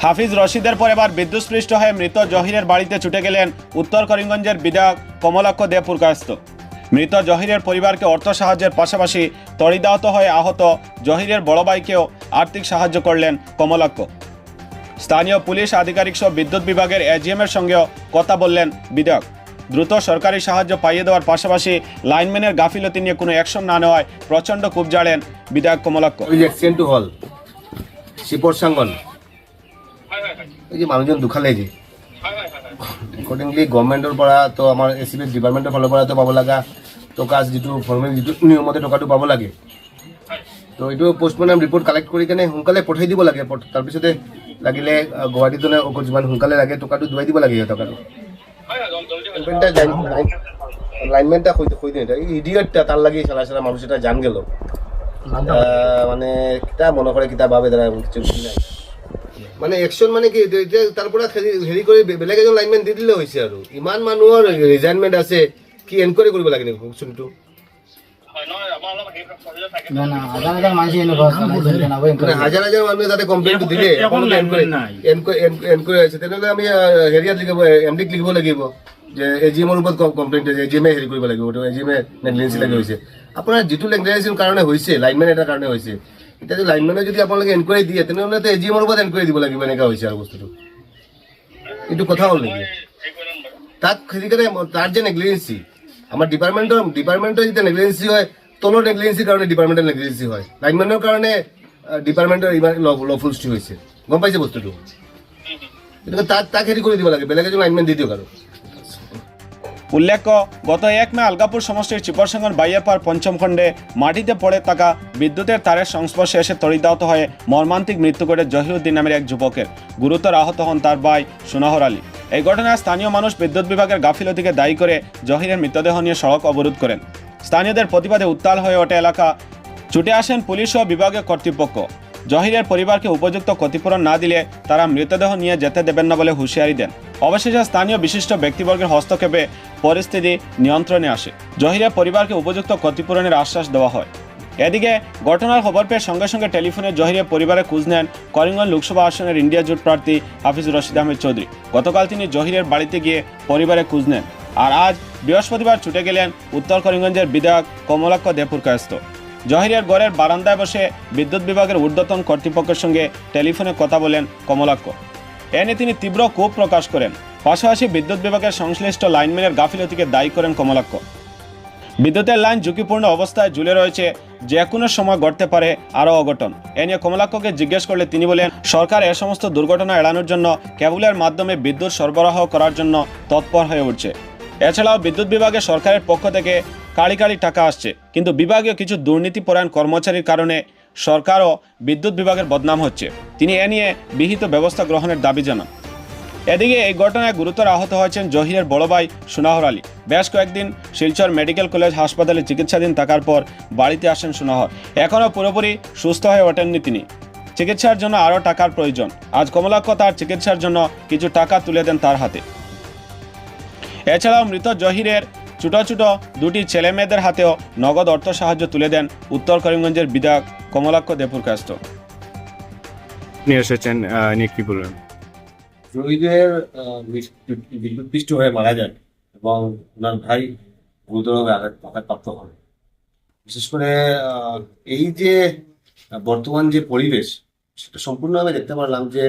হাফিজ রশিদের পর এবার বিদ্যুৎস্পৃষ্ট হয়ে মৃত জহিরের বাড়িতে ছুটে গেলেন উত্তর করিমগঞ্জের বিধায়ক কমলাক্ষ দে পুরকায়স্থ। মৃত জহিরের পরিবারকে অর্থ সাহায্যের পাশাপাশি তড়িদাহত হয়ে আহত জহিরের বড় ভাইকেও আর্থিক সাহায্য করলেন কমলাক্ষ। স্থানীয় পুলিশ আধিকারিক সহ বিদ্যুৎ বিভাগের এজিএম এর সঙ্গেও কথা বললেন বিধায়ক। দ্রুত সরকারি সাহায্য পাইয়ে দেওয়ার পাশাপাশি লাইনম্যানের গাফিলতি নিয়ে কোনো অ্যাকশন না নেওয়ায় প্রচণ্ড ক্ষোভ জাড়েন বিধায়ক কমলাক্ষ। হল শিপর সাঙ্গন এই যে মানুষজন দুখালে যে একৰ্ডিংলি গভৰ্ণমেণ্টৰ পৰা তো আমাৰ এচিবি ডিপাৰ্টমেণ্টৰ ফালৰ পৰা তো পাব লগা টকা যিটো ফৰ্মেল যিটো নিয়মতে টকাটো পাব লাগে, তো এইটো পোষ্টমৰ্টম ৰিপৰ্ট কালেক্ট কৰি কেনে সোনকালে পঠাই দিব লাগে। তাৰপিছতে লাগিলে গুৱাহাটীতো যিমান সোনকালে লাগে টকাটো দুৱাই দিব লাগে। টকাটো লাইনমেনটা হৈ দিয়ে ইডিয়টটা তার লাগে চালা চালা মানুষ এটা জান গেল মানে কিতা মনে করে কিতা ভাবে তারা কিছু নাই মানে একশন মানে কি তারপরে হেৰি কৰি বেলেগ এজন লাইনমেন দি দিলে হৈছে। আৰু ইমান মানুহৰ ৰিজাইনমেণ্ট আছে, কি এনকোয়ারি কৰিব লাগে নেকি কোনটো হাজার হাজার মানুষ তাতে কমপ্লেইনটো দিলে এনকোয়ারি আছে, তেনেহ'লে আমি হেৰিয়াত লিখিব এমডিক লিখিব লাগিব যে এজিএমৰ ওপৰত কমপ্লেইন এজিএমে হেৰি কৰিব লাগিব, এজিএমে নেগলিজেন্সি লাগি হৈছে। আপোনাৰ যিটো নেগলিজেন্সিৰ কাৰণে হৈছে লাইনমেন এটাৰ কাৰণে হৈছে, এতিয়া যদি লাইনমেনে যদি আপোনালোকে এনকোয়ারি দিয়ে তেনেহ'লে তো এজিএমৰ ওপৰত এনকোয়ারি দিব লাগিব। এনেকুৱা হৈছে আৰু বস্তুটো এইটো কথা হ'ল নেকি? তাক হেৰি কাৰণে তাৰ যে নেগলিজেন্সি আমাৰ ডিপাৰ্টমেণ্টৰ যেতিয়া নেগলিজেন্সি হয় তলৰ নেগলিজেন্সিৰ কাৰণে ডিপাৰ্টমেণ্টেল নেগলিজেন্সি হয়, লাইনমেনৰ কাৰণে ডিপাৰ্টমেণ্টৰ ইমান লফুল সৃষ্টি হৈছে। গম পাইছে বস্তুটো? গতিকে তাক হেৰি কৰি দিব লাগে, বেলেগ এজন লাইনমেন দি দিয়ক। আৰু উল্লেখ্য, গত 1 মে আলগাপুর সমষ্টির চিপরসাঙ্গন বাইয়াপার পঞ্চম খণ্ডে মাটিতে পড়ে থাকা বিদ্যুতের তারের সংস্পর্শে এসে তড়িদাহত হয়ে মর্মান্তিক মৃত্যু ঘটে জহিরুদ্দিন নামের এক যুবকের। গুরুতর আহত হন তার ভাই সোনাহর আলী। এই ঘটনায় স্থানীয় মানুষ বিদ্যুৎ বিভাগের গাফিলতিকে দায়ী করে জহিরের মৃতদেহ নিয়ে সড়ক অবরোধ করেন। স্থানীয়দের প্রতিবাদে উত্তাল হয়ে ওঠে এলাকা। ছুটে আসেন পুলিশ ও বিভাগীয় কর্তৃপক্ষ। জহিরের পরিবারকে উপযুক্ত ক্ষতিপূরণ না দিলে তারা মৃতদেহ নিয়ে যেতে দেবেন না বলে হুঁশিয়ারি দেন। অবশেষে স্থানীয় বিশিষ্ট ব্যক্তিবর্গের হস্তক্ষেপে পরিস্থিতি নিয়ন্ত্রণে আসে। জহিরের পরিবারকে উপযুক্ত ক্ষতিপূরণের আশ্বাস দেওয়া হয়। এদিকে ঘটনার খবর পেয়ে সঙ্গে সঙ্গে টেলিফোনে জহিরের পরিবারের খোঁজ নেন করিমগঞ্জ লোকসভা আসনের ইন্ডিয়া জোট প্রার্থী হাফিজ রশিদ আহমেদ চৌধুরী। গতকাল তিনি জহিরের বাড়িতে গিয়ে পরিবারের খোঁজ নেন। আর আজ বৃহস্পতিবার ছুটে গেলেন উত্তর করিমগঞ্জের বিধায়ক কমলাক্ষ দে পুরকায়স্থ। জহিরের ঘরের বারান্দায় বসে বিদ্যুৎ বিভাগের ঊর্ধ্বতন কর্তৃপক্ষের সঙ্গে টেলিফোনে কথা বলেন কমলাক্ষ। এ নিয়ে তিনি তীব্র ক্ষোভ প্রকাশ করেন। পাশাপাশি বিদ্যুৎ বিভাগের সংশ্লিষ্ট লাইনম্যানের গাফিলতিকে দায়ী করেন কমলাক্ষ। বিদ্যুতের লাইন ঝুঁকিপূর্ণ অবস্থায় ঝুলে রয়েছে, যে কোনো সময় ঘটতে পারে আরও অঘটন। এ নিয়ে কমলাক্ষকে জিজ্ঞেস করলে তিনি বলেন, সরকার এ সমস্ত দুর্ঘটনা এড়ানোর জন্য কেবলের মাধ্যমে বিদ্যুৎ সরবরাহ করার জন্য তৎপর হয়ে উঠছে। এছাড়াও বিদ্যুৎ বিভাগে সরকারের পক্ষ থেকে কাড়ি কাড়ি টাকা আসছে, কিন্তু বিভাগীয় কিছু দুর্নীতিপরায়ণ কর্মচারীর কারণে সরকার ও বিদ্যুৎ বিভাগের বদনাম হচ্ছে। তিনি এ নিয়ে বিহিত ব্যবস্থা গ্রহণের দাবি জানান। এদিকে এই ঘটনায় গুরুতর আহত হয়েছেন জহিরের বড় ভাই সোনাহর আলী। বেশ কয়েকদিন শিলচর মেডিকেল কলেজ হাসপাতালে চিকিৎসাধীন থাকার পর বাড়িতে আসেন সোনাহর। এখনও পুরোপুরি সুস্থ হয়ে ওঠেননি তিনি। চিকিৎসার জন্য আরও টাকার প্রয়োজন। আজ কমলাক্ষ তার চিকিৎসার জন্য কিছু টাকা তুলে দেন তার হাতে। এছাড়াও মৃত জহিরের ছোট ছোট দুটি ছেলে মেয়েদের হাতেও নগদ অর্থ সাহায্য তুলে দেন উত্তর করিমগঞ্জের বিধায়ক কমলাক্ষ দে পুরকায়স্থ। নিয়ে এসেছেন, নিয়ে কি বলবেন? জহিরের বিদ্যুৎপৃষ্ট হয়ে মারা যান এবং ওনার ভাই গুরুতরভাবে আঘাতপ্রাপ্ত হন। বিশেষ করে এই যে বর্তমান যে পরিবেশ সেটা সম্পূর্ণভাবে দেখতে পারলাম যে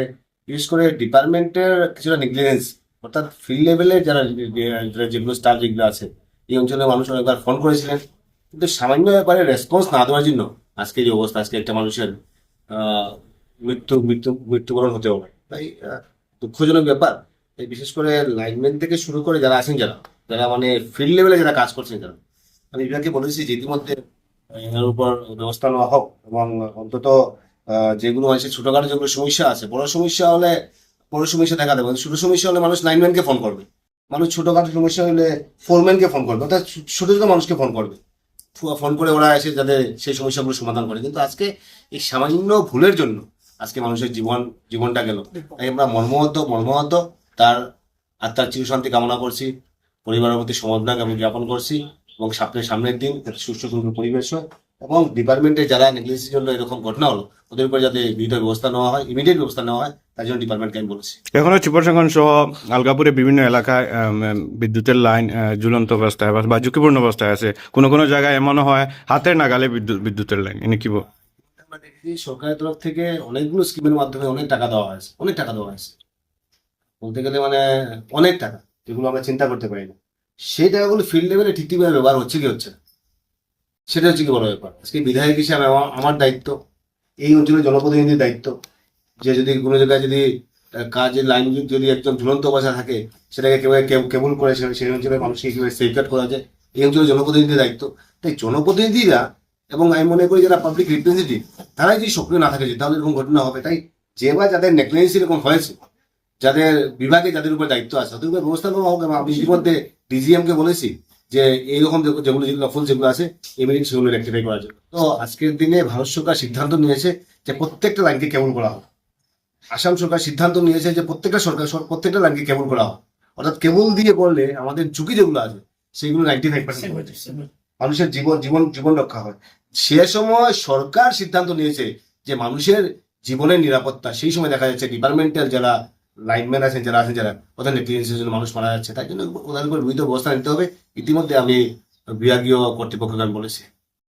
বিশেষ করে ডিপার্টমেন্টের কিছুটা নেগলিজেন্স, অর্থাৎ ফিল্ড লেভেলে যারা যেগুলো স্টাফ যেগুলো আছে এই অঞ্চলের মানুষ অনেকবার ফোন করেছিলেন, কিন্তু সামান্য ব্যাপারে রেসপন্স না দেওয়ার জন্য আজকে যে অবস্থা, আজকে একটা মানুষের মৃত্যুবরণ হতেও পারে। তাই দুঃখজনক ব্যাপার। তাই বিশেষ করে লাইনম্যান থেকে শুরু করে যারা আছেন, যারা মানে ফিল্ড লেভেলে যারা কাজ করছেন, যারা আমি বিভাগকে বলেছি যে ইতিমধ্যে এর উপর ব্যবস্থা নেওয়া হোক এবং অন্তত যেগুলো আছে ছোটখাটো যেগুলো সমস্যা আছে, বড় সমস্যা হলে বড় সমস্যা দেখা দেবে, ছোট সমস্যা হলে মানুষ লাইনম্যানকে ফোন করবে, মানুষ ছোটখাটো সমস্যা হলে ফোরম্যানকে ফোন করবে, অর্থাৎ ছোট ছোট মানুষকে ফোন করবে, ফোন করে ওরা এসে যাদের সেই সমস্যাগুলো সমাধান করে। কিন্তু আজকে এই সামান্য ভুলের জন্য আজকে মানুষের জীবনটা গেল। তাই আমরা মর্মাহত তার আত্মার চিরশান্তি কামনা করছি, পরিবারের প্রতি সমবেদনা জ্ঞাপন করছি এবং সামনের দিন সুষ্ঠু সুন্দর পরিবেশ হয় এবং ডিপার্টমেন্টে যারা নেগলিজেন্সির জন্য এরকম ঘটনা হলো ওদের উপর যাতে বিহিত ব্যবস্থা নেওয়া হয়, ইমিডিয়েট ব্যবস্থা নেওয়া হয়, তার জন্য ডিপার্টমেন্টকে আমি বলেছি। এখনো চিপরসাঙ্গন সহ আলগাপুরে বিভিন্ন এলাকায় বিদ্যুতের লাইন ঝুলন্ত অবস্থায় বা ঝুঁকিপূর্ণ অবস্থায় আছে। কোনো কোনো জায়গায় এমনও হয় হাতের নাগালে বিদ্যুতের লাইন। এনে কি আমরা দেখছি সরকারের তরফ থেকে অনেকগুলো স্কিমের মাধ্যমে অনেক টাকা দেওয়া হয়েছে, অনেক টাকা দেওয়া হয়েছে, বলতে গেলে মানে অনেক টাকা, যেগুলো আমরা চিন্তা করতে পারি না। সেই টাকাগুলো ফিল্ড লেভেলে ঠিকঠাকভাবে ব্যবহার হচ্ছে কি হচ্ছে না, সেটা হচ্ছে কি বড় ব্যাপার। আজকে বিধায়ক হিসেবে আমার দায়িত্ব, এই অঞ্চলের জনপ্রতিনিধির দায়িত্ব, যে যদি কোনো জায়গায় যদি কাজের লাইন যদি একজন ঝুলন্ত অবস্থায় থাকে সেটাকে কেবল করে সেই অঞ্চলের মানুষকে কীভাবে সেফগার্ড করা যায়, এই অঞ্চলের জনপ্রতিনিধির দায়িত্ব। তাই জনপ্রতিনিধিরা এবং আমি মনে করি যারা পাবলিক রিপ্রেজেন্টেটিভ তারাই যদি সক্রিয় না থাকে তাহলে এরকম ঘটনা হবে। তাই যেবার যাদের নেগলিজেন্সি এরকম হয়েছে, যাদের বিভাগে যাদের উপর দায়িত্ব আছে তাদের উপর ব্যবস্থা নেওয়া হবে। আমি ইতিমধ্যে ডিজিএমকে বলেছি যে এইরকম যেগুলো লফুল যেগুলো আছে ইমিডিয়েট সেগুলো রেক্টিফাই করার জন্য। তো আজকের দিনে ভারত সরকার সিদ্ধান্ত নিয়েছে যে প্রত্যেকটা লাইনকে কেবল করা হবে। আসাম সরকার সিদ্ধান্ত নিয়েছে যে প্রত্যেকটা লাইনকে কেবল করা হবে। অর্থাৎ কেবল দিয়ে করলে আমাদের ঝুঁকি যেগুলো আছে সেগুলো 95% হয়ে যায়, মানুষের জীবন রক্ষা হয়। সে সময় সরকার সিদ্ধান্ত নিয়েছে যে মানুষের জীবনের নিরাপত্তা, সেই সময় দেখা যাচ্ছে ডিপার্টমেন্টাল যারা লাইনম্যান আছেন যারা ওদের নেগলিজেন্সের জন্য মানুষ মারা যাচ্ছে, তাই জন্য ওদের উপর বিহিত ব্যবস্থা নিতে হবে। ইতিমধ্যে আমি বিভাগীয় কর্তৃপক্ষকে আমি বলেছি।